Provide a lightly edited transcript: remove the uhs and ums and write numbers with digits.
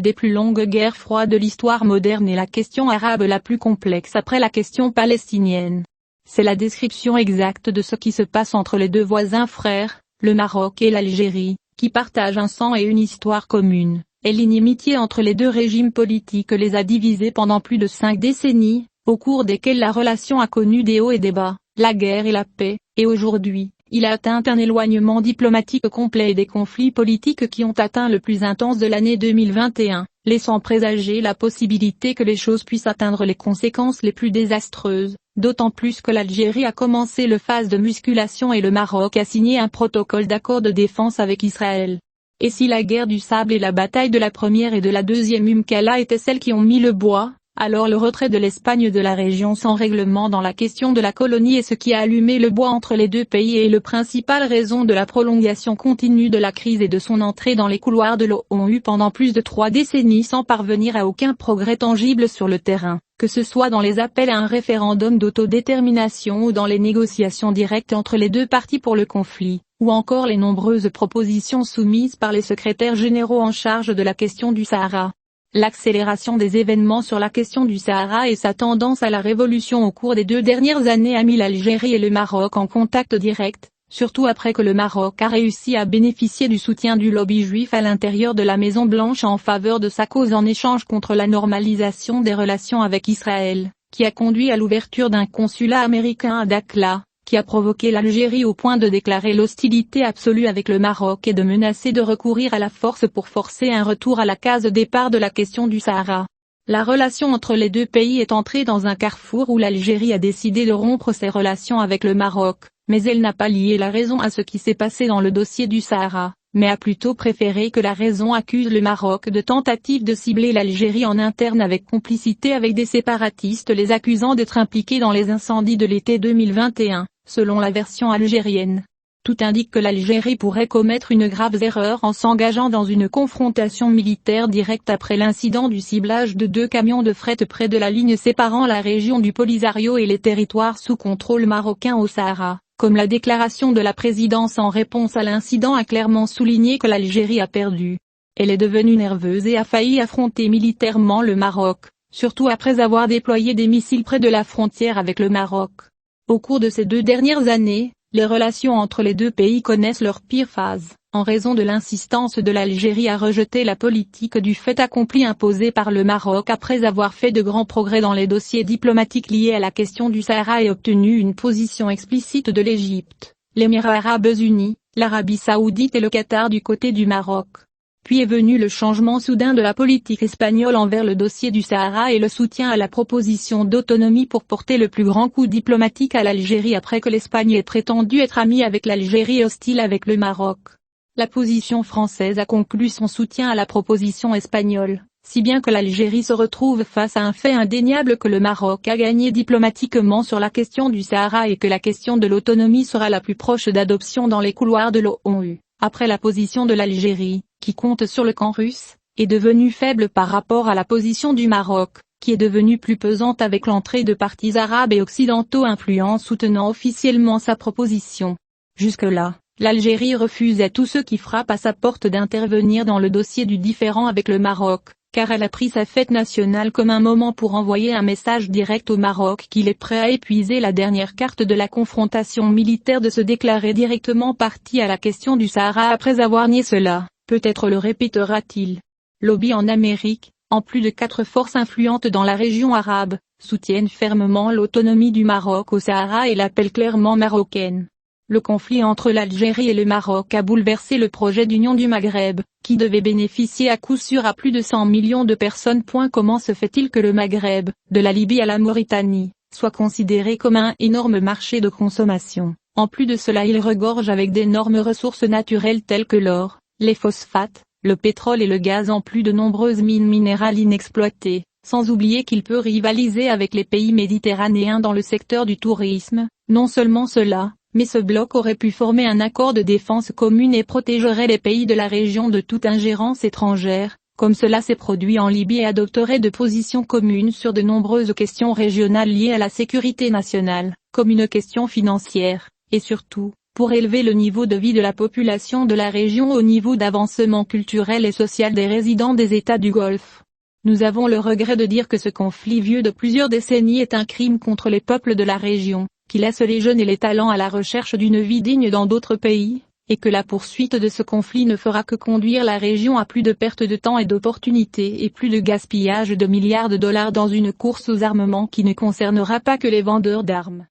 des plus longues guerres froides de l'histoire moderne et la question arabe la plus complexe après la question palestinienne. C'est la description exacte de ce qui se passe entre les deux voisins frères, le Maroc et l'Algérie, qui partagent un sang et une histoire commune, et l'inimitié entre les deux régimes politiques les a divisés pendant plus de 5 décennies, au cours desquelles la relation a connu des hauts et des bas, la guerre et la paix, et aujourd'hui, il a atteint un éloignement diplomatique complet et des conflits politiques qui ont atteint le plus intense de l'année 2021, laissant présager la possibilité que les choses puissent atteindre les conséquences les plus désastreuses, d'autant plus que l'Algérie a commencé le phase de musculation et le Maroc a signé un protocole d'accord de défense avec Israël. Et si la guerre du sable et la bataille de la première et de la deuxième Umm-Qala étaient celles qui ont mis le bois, alors le retrait de l'Espagne de la région sans règlement dans la question de la colonie est ce qui a allumé le bois entre les deux pays et le principale raison de la prolongation continue de la crise et de son entrée dans les couloirs de l'ONU pendant plus de 3 décennies sans parvenir à aucun progrès tangible sur le terrain, que ce soit dans les appels à un référendum d'autodétermination ou dans les négociations directes entre les deux parties pour le conflit, ou encore les nombreuses propositions soumises par les secrétaires généraux en charge de la question du Sahara. L'accélération des événements sur la question du Sahara et sa tendance à la révolution au cours des 2 dernières années a mis l'Algérie et le Maroc en contact direct, surtout après que le Maroc a réussi à bénéficier du soutien du lobby juif à l'intérieur de la Maison-Blanche en faveur de sa cause en échange contre la normalisation des relations avec Israël, qui a conduit à l'ouverture d'un consulat américain à Dakhla, qui a provoqué l'Algérie au point de déclarer l'hostilité absolue avec le Maroc et de menacer de recourir à la force pour forcer un retour à la case départ de la question du Sahara. La relation entre les deux pays est entrée dans un carrefour où l'Algérie a décidé de rompre ses relations avec le Maroc, mais elle n'a pas lié la raison à ce qui s'est passé dans le dossier du Sahara, mais a plutôt préféré que la raison accuse le Maroc de tentative de cibler l'Algérie en interne avec complicité avec des séparatistes les accusant d'être impliqués dans les incendies de l'été 2021. Selon la version algérienne, tout indique que l'Algérie pourrait commettre une grave erreur en s'engageant dans une confrontation militaire directe après l'incident du ciblage de 2 camions de fret près de la ligne séparant la région du Polisario et les territoires sous contrôle marocain au Sahara, comme la déclaration de la présidence en réponse à l'incident a clairement souligné que l'Algérie a perdu. Elle est devenue nerveuse et a failli affronter militairement le Maroc, surtout après avoir déployé des missiles près de la frontière avec le Maroc. Au cours de ces 2 dernières années, les relations entre les deux pays connaissent leur pire phase, en raison de l'insistance de l'Algérie à rejeter la politique du fait accompli imposée par le Maroc après avoir fait de grands progrès dans les dossiers diplomatiques liés à la question du Sahara et obtenu une position explicite de l'Égypte, l'Émirat arabes unis, l'Arabie saoudite et le Qatar du côté du Maroc. Puis est venu le changement soudain de la politique espagnole envers le dossier du Sahara et le soutien à la proposition d'autonomie pour porter le plus grand coup diplomatique à l'Algérie après que l'Espagne ait prétendu être amie avec l'Algérie et hostile avec le Maroc. La position française a conclu son soutien à la proposition espagnole, si bien que l'Algérie se retrouve face à un fait indéniable que le Maroc a gagné diplomatiquement sur la question du Sahara et que la question de l'autonomie sera la plus proche d'adoption dans les couloirs de l'ONU, après la position de l'Algérie, qui compte sur le camp russe, est devenue faible par rapport à la position du Maroc, qui est devenue plus pesante avec l'entrée de partis arabes et occidentaux influents soutenant officiellement sa proposition. Jusque-là, l'Algérie refuse à tous ceux qui frappent à sa porte d'intervenir dans le dossier du différend avec le Maroc, car elle a pris sa fête nationale comme un moment pour envoyer un message direct au Maroc qu'il est prêt à épuiser la dernière carte de la confrontation militaire de se déclarer directement partie à la question du Sahara après avoir nié cela. Peut-être le répétera-t-il. Lobby en Amérique, en plus de 4 forces influentes dans la région arabe, soutiennent fermement l'autonomie du Maroc au Sahara et l'appellent clairement marocaine. Le conflit entre l'Algérie et le Maroc a bouleversé le projet d'union du Maghreb, qui devait bénéficier à coup sûr à plus de 100 millions de personnes. Comment se fait-il que le Maghreb, de la Libye à la Mauritanie, soit considéré comme un énorme marché de consommation? En plus de cela, il regorge avec d'énormes ressources naturelles telles que l'or, les phosphates, le pétrole et le gaz en plus de nombreuses mines minérales inexploitées, sans oublier qu'il peut rivaliser avec les pays méditerranéens dans le secteur du tourisme. Non seulement cela, mais ce bloc aurait pu former un accord de défense commune et protégerait les pays de la région de toute ingérence étrangère, comme cela s'est produit en Libye, et adopterait de positions communes sur de nombreuses questions régionales liées à la sécurité nationale, comme une question financière, et surtout, pour élever le niveau de vie de la population de la région au niveau d'avancement culturel et social des résidents des États du Golfe. Nous avons le regret de dire que ce conflit vieux de plusieurs décennies est un crime contre les peuples de la région, qui laisse les jeunes et les talents à la recherche d'une vie digne dans d'autres pays, et que la poursuite de ce conflit ne fera que conduire la région à plus de pertes de temps et d'opportunités et plus de gaspillage de milliards de dollars dans une course aux armements qui ne concernera pas que les vendeurs d'armes.